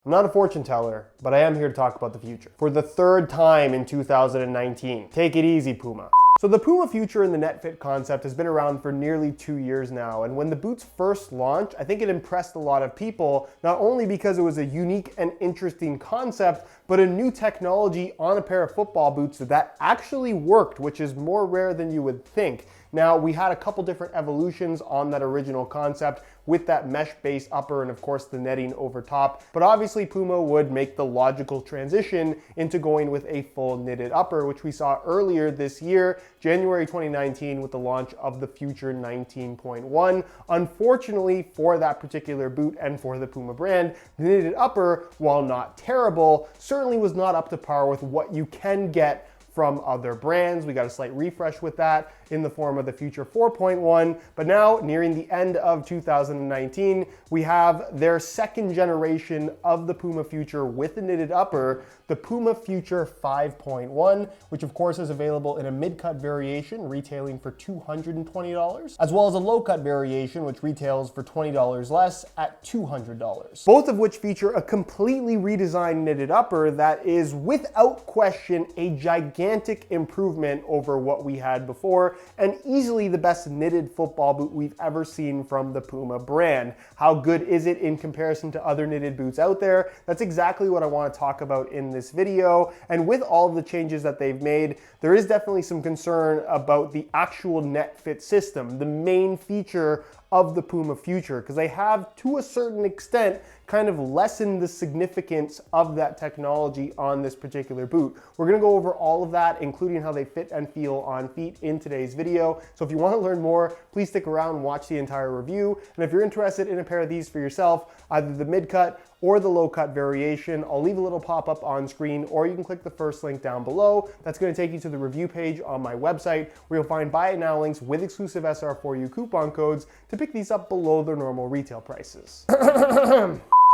I'm not a fortune teller, but I am here to talk about the future. For the third time in 2019. Take it easy, Puma. So the Puma Future and the Netfit concept has been around for nearly 2 years now, and when the boots first launched, I think it impressed a lot of people, not only because it was a unique and interesting concept, but a new technology on a pair of football boots that actually worked, which is more rare than you would think. Now, we had a couple different evolutions on that original concept with that mesh-based upper and of course the netting over top, but obviously Puma would make the logical transition into going with a full knitted upper, which we saw earlier this year, January 2019, with the launch of the Future 19.1. Unfortunately for that particular boot and for the Puma brand, the knitted upper, while not terrible, certainly was not up to par with what you can get from other brands. We got a slight refresh with that in the form of the Future 4.1, but now nearing the end of 2019, we have their second generation of the Puma Future with a knitted upper, the Puma Future 5.1, which of course is available in a mid-cut variation retailing for $220, as well as a low-cut variation which retails for $20 less at $200. Both of which feature a completely redesigned knitted upper that is without question a gigantic improvement over what we had before, and easily the best knitted football boot we've ever seen from the Puma brand. How good is it in comparison to other knitted boots out there? That's exactly what I want to talk about in this video. And with all of the changes that they've made, there is definitely some concern about the actual Netfit system, the main feature of the Puma Future, because they have, to a certain extent, kind of lessened the significance of that technology on this particular boot. We're gonna go over all of that, including how they fit and feel on feet in today's video. So if you wanna learn more, please stick around, watch the entire review. And if you're interested in a pair of these for yourself, either the mid-cut or the low-cut variation, I'll leave a little pop-up on screen, or you can click the first link down below. That's gonna take you to the review page on my website, where you'll find buy it now links with exclusive SR4U coupon codes to pick these up below their normal retail prices.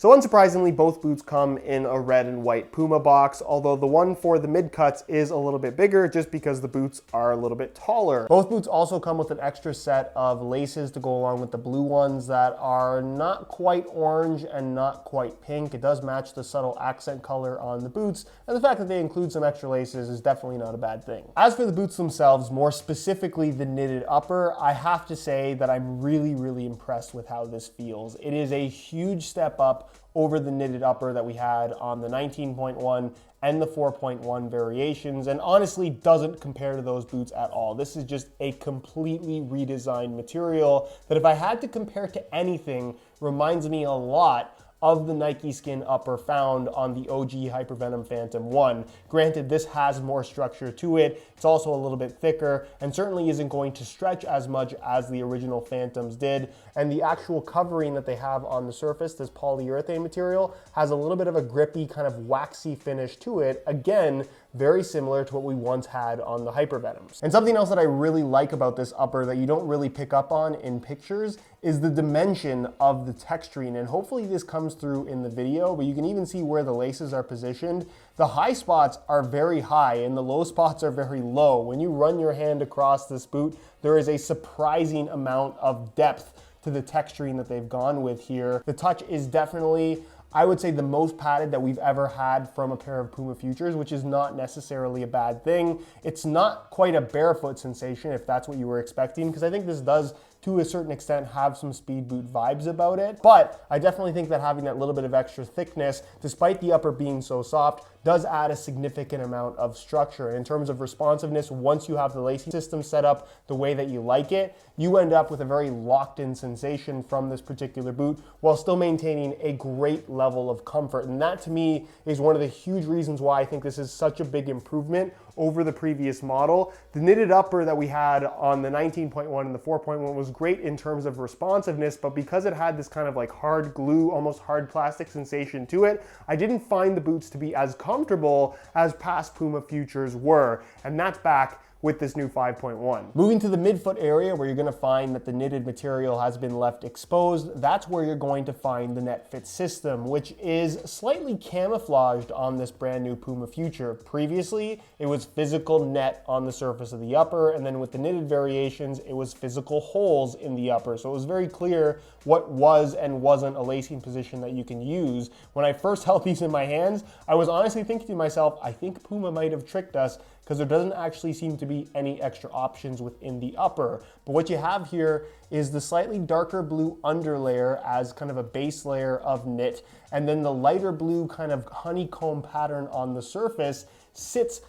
So unsurprisingly, both boots come in a red and white Puma box, although the one for the mid-cuts is a little bit bigger just because the boots are a little bit taller. Both boots also come with an extra set of laces to go along with the blue ones that are not quite orange and not quite pink. It does match the subtle accent color on the boots, and the fact that they include some extra laces is definitely not a bad thing. As for the boots themselves, more specifically the knitted upper, I have to say that I'm really impressed with how this feels. It is a huge step up over the knitted upper that we had on the 19.1 and the 4.1 variations, and honestly doesn't compare to those boots at all. This is just a completely redesigned material that, if I had to compare to anything, reminds me a lot of the Nike skin upper found on the OG Hypervenom Phantom 1. Granted, this has more structure to it. It's also a little bit thicker and certainly isn't going to stretch as much as the original Phantoms did. And the actual covering that they have on the surface, this polyurethane material, has a little bit of a grippy kind of waxy finish to it. Again, very similar to what we once had on the Hypervenoms. And something else that I really like about this upper that you don't really pick up on in pictures is the dimension of the texturing, and hopefully this comes through in the video, but you can even see where the laces are positioned. The high spots are very high and the low spots are very low. When you run your hand across this boot, there is a surprising amount of depth to the texturing that they've gone with here. The touch is definitely, I would say, the most padded that we've ever had from a pair of Puma Futures, which is not necessarily a bad thing. It's not quite a barefoot sensation if that's what you were expecting, because I think this does, to a certain extent, have some speed boot vibes about it. But I definitely think that having that little bit of extra thickness, despite the upper being so soft, does add a significant amount of structure. And in terms of responsiveness, once you have the lacing system set up the way that you like it, you end up with a very locked-in sensation from this particular boot while still maintaining a great level of comfort. And that, to me, is one of the huge reasons why I think this is such a big improvement over the previous model. The knitted upper that we had on the 19.1 and the 4.1 was great in terms of responsiveness, but because it had this kind of like hard glue, almost hard plastic sensation to it, I didn't find the boots to be as comfortable as past Puma Futures were. And that's back with this new 5.1. Moving to the midfoot area where you're going to find that the knitted material has been left exposed, that's where you're going to find the Netfit system, which is slightly camouflaged on this brand new Puma Future. Previously, it was physical net on the surface of the upper, and then with the knitted variations, it was physical holes in the upper. So it was very clear what was and wasn't a lacing position that you can use. When I first held these in my hands, I was honestly thinking to myself, I think Puma might have tricked us because there doesn't actually seem to be any extra options within the upper. But what you have here is the slightly darker blue underlayer as kind of a base layer of knit, and then the lighter blue kind of honeycomb pattern on the surface sits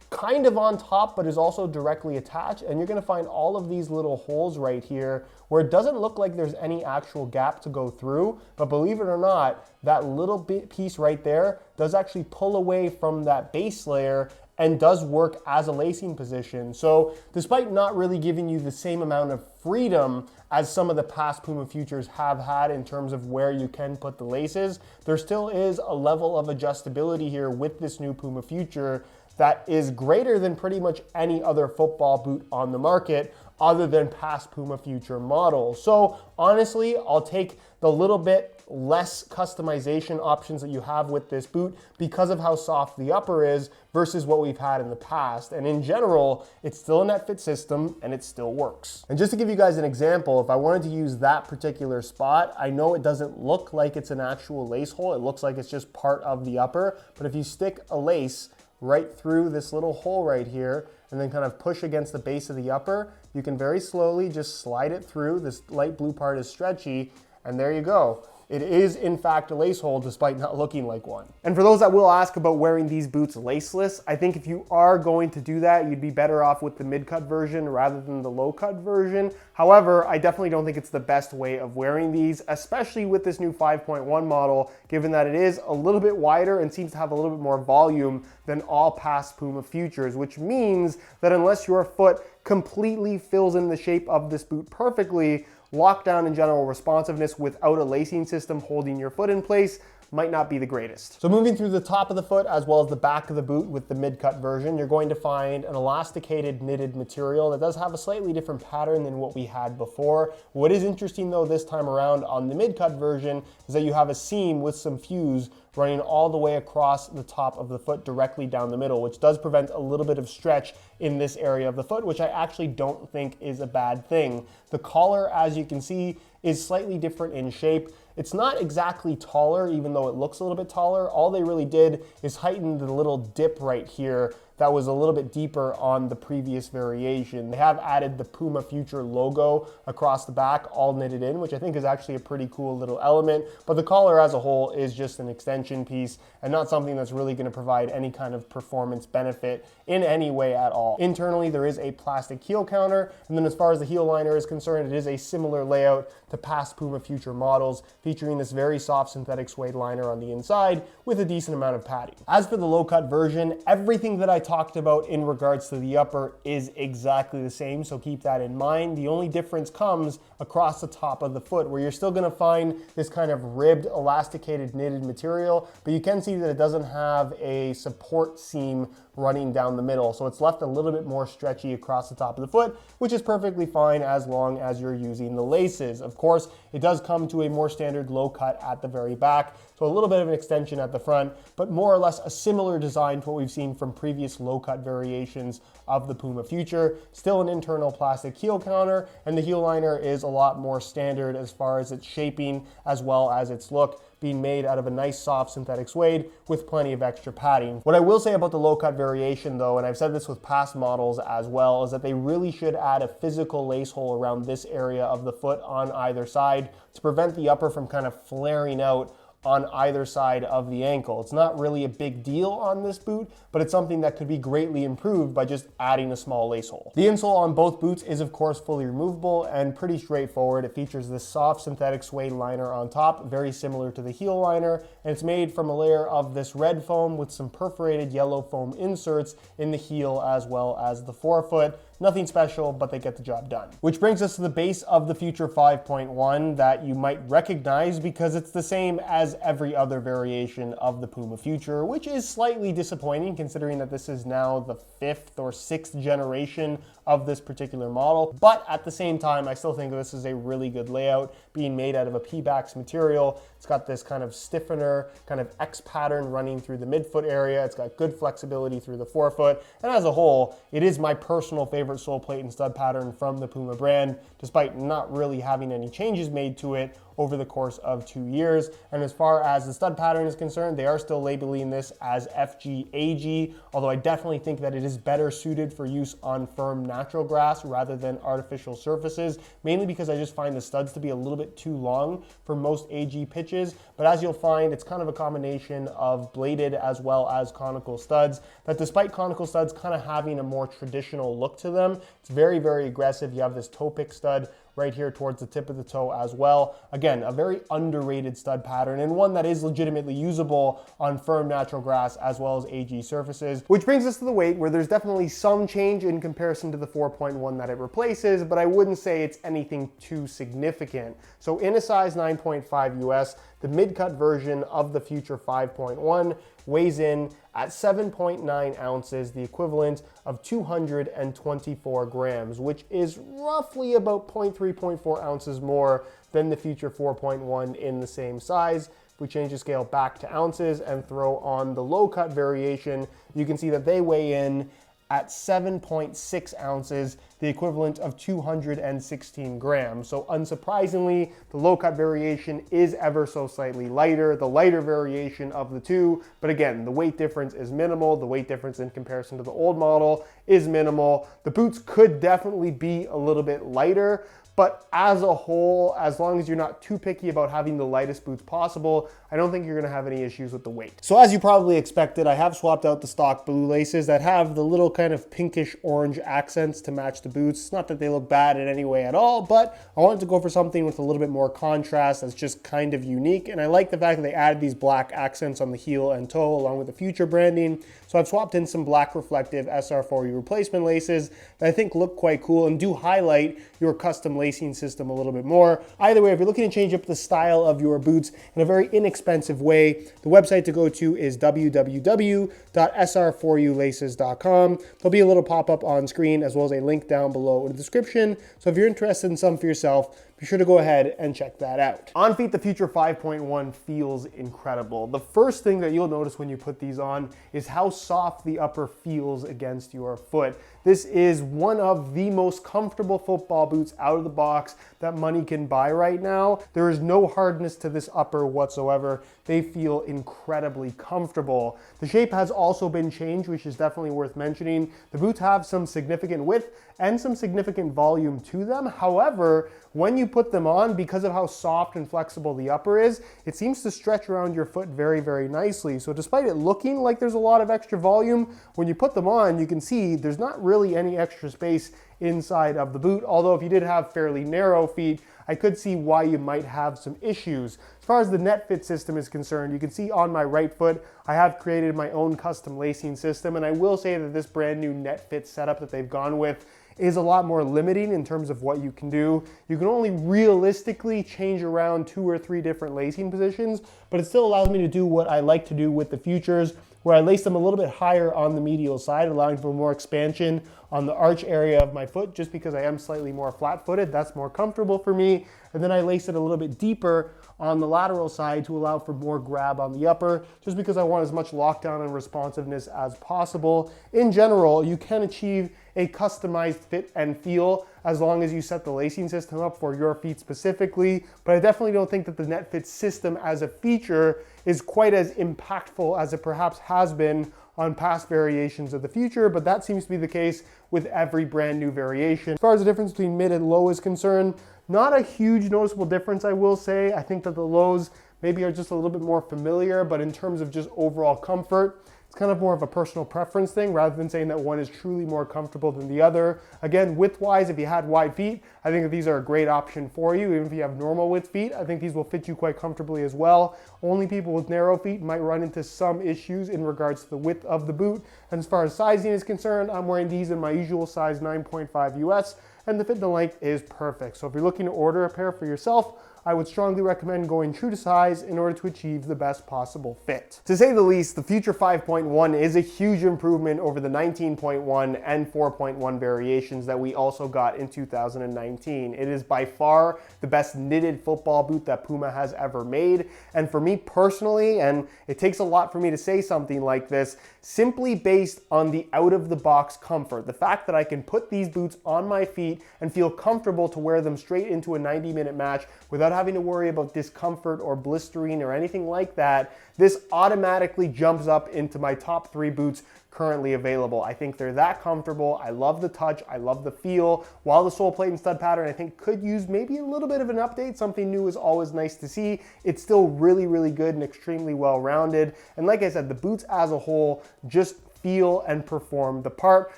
kind of on top, but is also directly attached. And you're gonna find all of these little holes right here where it doesn't look like there's any actual gap to go through, but believe it or not, that little bit piece right there does actually pull away from that base layer and does work as a lacing position. So despite not really giving you the same amount of freedom as some of the past Puma Futures have had in terms of where you can put the laces, there still is a level of adjustability here with this new Puma Future that is greater than pretty much any other football boot on the market other than past Puma Future models. So honestly, I'll take the little bit less customization options that you have with this boot because of how soft the upper is versus what we've had in the past. And in general, it's still a Netfit system and it still works. And just to give you guys an example, if I wanted to use that particular spot, I know it doesn't look like it's an actual lace hole. It looks like it's just part of the upper. But if you stick a lace right through this little hole right here and then kind of push against the base of the upper, you can very slowly just slide it through. This light blue part is stretchy, and there you go. It is in fact a lace hole despite not looking like one. And for those that will ask about wearing these boots laceless, I think if you are going to do that, you'd be better off with the mid-cut version rather than the low-cut version. However, I definitely don't think it's the best way of wearing these, especially with this new 5.1 model, given that it is a little bit wider and seems to have a little bit more volume than all past Puma Futures, which means that unless your foot completely fills in the shape of this boot perfectly, lockdown and general responsiveness without a lacing system holding your foot in place might not be the greatest. So moving through the top of the foot as well as the back of the boot with the mid-cut version, you're going to find an elasticated knitted material that does have a slightly different pattern than what we had before. What is interesting though this time around on the mid-cut version is that you have a seam with some fuse running all the way across the top of the foot directly down the middle, which does prevent a little bit of stretch in this area of the foot, which I actually don't think is a bad thing. The collar, as you can see, is slightly different in shape. It's not exactly taller, even though it looks a little bit taller. All they really did is heighten the little dip right here that was a little bit deeper on the previous variation. They have added the Puma Future logo across the back, all knitted in, which I think is actually a pretty cool little element. But the collar as a whole is just an extension piece and not something that's really gonna provide any kind of performance benefit in any way at all. Internally, there is a plastic heel counter. And then as far as the heel liner is concerned, it is a similar layout to past Puma Future models, featuring this very soft synthetic suede liner on the inside with a decent amount of padding. As for the low-cut version, everything that I talked about in regards to the upper is exactly the same, so keep that in mind. The only difference comes across the top of the foot, where you're still gonna find this kind of ribbed, elasticated knitted material, but you can see that it doesn't have a support seam running down the middle, so it's left a little bit more stretchy across the top of the foot, which is perfectly fine as long as you're using the laces. Of course, it does come to a more standard low cut at the very back, so a little bit of an extension at the front, but more or less a similar design to what we've seen from previous low cut variations of the Puma Future. Still an internal plastic heel counter, and the heel liner is a lot more standard as far as its shaping as well as its look, being made out of a nice soft synthetic suede with plenty of extra padding. What I will say about the low cut variation though, and I've said this with past models as well, is that they really should add a physical lace hole around this area of the foot on either side to prevent the upper from kind of flaring out on either side of the ankle. It's not really a big deal on this boot, but it's something that could be greatly improved by just adding a small lace hole. The insole on both boots is of course fully removable and pretty straightforward. It features this soft synthetic suede liner on top, very similar to the heel liner, and it's made from a layer of this red foam with some perforated yellow foam inserts in the heel as well as the forefoot. Nothing special, but they get the job done. Which brings us to the base of the Future 5.1 that you might recognize because it's the same as every other variation of the Puma Future, which is slightly disappointing considering that this is now the 5th or 6th generation of this particular model. But at the same time, I still think this is a really good layout being made out of a P-Bax material. It's got this kind of stiffener, kind of X pattern running through the midfoot area. It's got good flexibility through the forefoot. And as a whole, it is my personal favorite sole plate and stud pattern from the Puma brand, despite not really having any changes made to it over the course of 2 years. And as far as the stud pattern is concerned, they are still labeling this as FG-AG, although I definitely think that it is better suited for use on firm natural grass rather than artificial surfaces, mainly because I just find the studs to be a little bit too long for most AG pitches. But as you'll find, it's kind of a combination of bladed as well as conical studs that, despite conical studs kind of having a more traditional look to them, it's very, very aggressive. You have this toe pick stud right here towards the tip of the toe as well. Again, a very underrated stud pattern and one that is legitimately usable on firm natural grass as well as AG surfaces. Which brings us to the weight, where there's definitely some change in comparison to the 4.1 that it replaces, but I wouldn't say it's anything too significant. So in a size 9.5 US, the mid-cut version of the Future 5.1 weighs in at 7.9 ounces, the equivalent of 224 grams, which is roughly about 0.3, 0.4 ounces more than the Future 4.1 in the same size. If we change the scale back to ounces and throw on the low-cut variation, you can see that they weigh in at 7.6 ounces, the equivalent of 216 grams. So unsurprisingly, the low-cut variation is ever so slightly lighter, the lighter variation of the two. But again, the weight difference is minimal. The weight difference in comparison to the old model is minimal. The boots could definitely be a little bit lighter, but as a whole, as long as you're not too picky about having the lightest boots possible, I don't think you're gonna have any issues with the weight. So as you probably expected, I have swapped out the stock blue laces that have the little kind of pinkish orange accents to match the boots. It's not that they look bad in any way at all, but I wanted to go for something with a little bit more contrast that's just kind of unique. And I like the fact that they added these black accents on the heel and toe along with the Future branding. So I've swapped in some black reflective SR4U replacement laces that I think look quite cool and do highlight your custom lacing system a little bit more. Either way, if you're looking to change up the style of your boots in a very inexpensive way, the website to go to is www.sr4ulaces.com. There'll be a little pop-up on screen as well as a link down below in the description. So if you're interested in some for yourself, be sure to go ahead and check that out. On feet, the Future 5.1 feels incredible. The first thing that you'll notice when you put these on is how soft the upper feels against your foot. This is one of the most comfortable football boots out of the box that money can buy right now. There is no hardness to this upper whatsoever. They feel incredibly comfortable. The shape has also been changed, which is definitely worth mentioning. The boots have some significant width and some significant volume to them. However, when you put them on, because of how soft and flexible the upper is, it seems to stretch around your foot very, very nicely. So despite it looking like there's a lot of extra volume, when you put them on, you can see there's not really any extra space inside of the boot. Although if you did have fairly narrow feet, I could see why you might have some issues. As far as the Netfit system is concerned, you can see on my right foot, I have created my own custom lacing system, and I will say that this brand new Netfit setup that they've gone with is a lot more limiting in terms of what you can do. You can only realistically change around 2 or 3 different lacing positions, but it still allows me to do what I like to do with the Futures, where I lace them a little bit higher on the medial side, allowing for more expansion on the arch area of my foot, just because I am slightly more flat-footed. That's more comfortable for me. And then I lace it a little bit deeper on the lateral side to allow for more grab on the upper, just because I want as much lockdown and responsiveness as possible. In general, you can achieve a customized fit and feel as long as you set the lacing system up for your feet specifically. But I definitely don't think that the Netfit system as a feature is quite as impactful as it perhaps has been on past variations of the Future, but that seems to be the case with every brand new variation. As far as the difference between mid and low is concerned, not a huge noticeable difference, I will say. I think that the lows maybe are just a little bit more familiar, but in terms of just overall comfort, it's kind of more of a personal preference thing rather than saying that one is truly more comfortable than the other. Again, width-wise, if you had wide feet, I think that these are a great option for you. Even if you have normal width feet, I think these will fit you quite comfortably as well. Only people with narrow feet might run into some issues in regards to the width of the boot. And as far as sizing is concerned, I'm wearing these in my usual size 9.5 US, and the fit and the length is perfect. So if you're looking to order a pair for yourself, I would strongly recommend going true to size in order to achieve the best possible fit. To say the least, the Future 5.1 is a huge improvement over the 19.1 and 4.1 variations that we also got in 2019. It is by far the best knitted football boot that Puma has ever made. And for me personally, and it takes a lot for me to say something like this, simply based on the out-of-the-box comfort, the fact that I can put these boots on my feet and feel comfortable to wear them straight into a 90-minute match without having to worry about discomfort or blistering or anything like that, this automatically jumps up into my top 3 boots currently available. I think they're that comfortable. I love the touch. I love the feel. While the sole plate and stud pattern I think could use maybe a little bit of an update, something new is always nice to see, it's still really, really good and extremely well-rounded. And like I said, the boots as a whole just feel and perform the part,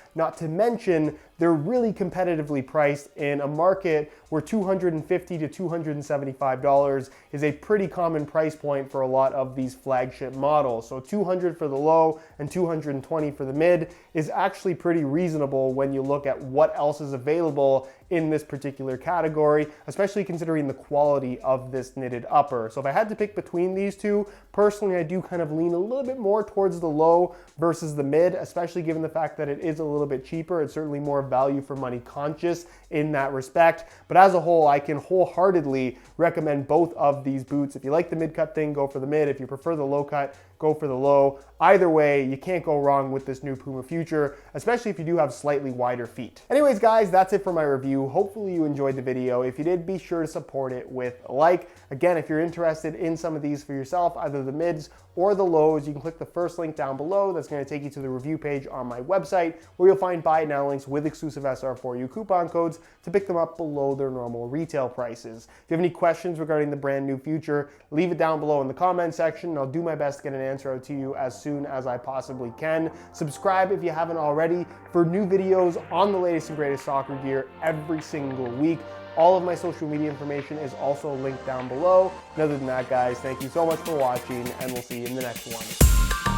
not to mention they're really competitively priced in a market where $250 to $275 is a pretty common price point for a lot of these flagship models. So $200 for the low and $220 for the mid is actually pretty reasonable when you look at what else is available in this particular category, especially considering the quality of this knitted upper. So if I had to pick between these two, personally I do kind of lean a little bit more towards the low versus the mid, especially given the fact that it is a little bit cheaper. It's certainly more value for money conscious in that respect. But as a whole, I can wholeheartedly recommend both of these boots. If you like the mid-cut thing, go for the mid. If you prefer the low cut, go for the low. Either way, you can't go wrong with this new Puma Future, especially if you do have slightly wider feet. Anyways, guys, that's it for my review. Hopefully you enjoyed the video. If you did, be sure to support it with a like. Again, if you're interested in some of these for yourself, either the mids or the lows, you can click the first link down below. That's going to take you to the review page on my website, where you'll find buy now links with exclusive SR4U coupon codes to pick them up below their normal retail prices. If you have any questions regarding the brand new Future, leave it down below in the comment section, and I'll do my best to get an answer out to you as soon as I possibly can. Subscribe if you haven't already for new videos on the latest and greatest soccer gear every single week. All of my social media information is also linked down below. And other than that, guys, thank you so much for watching, and we'll see you in the next one.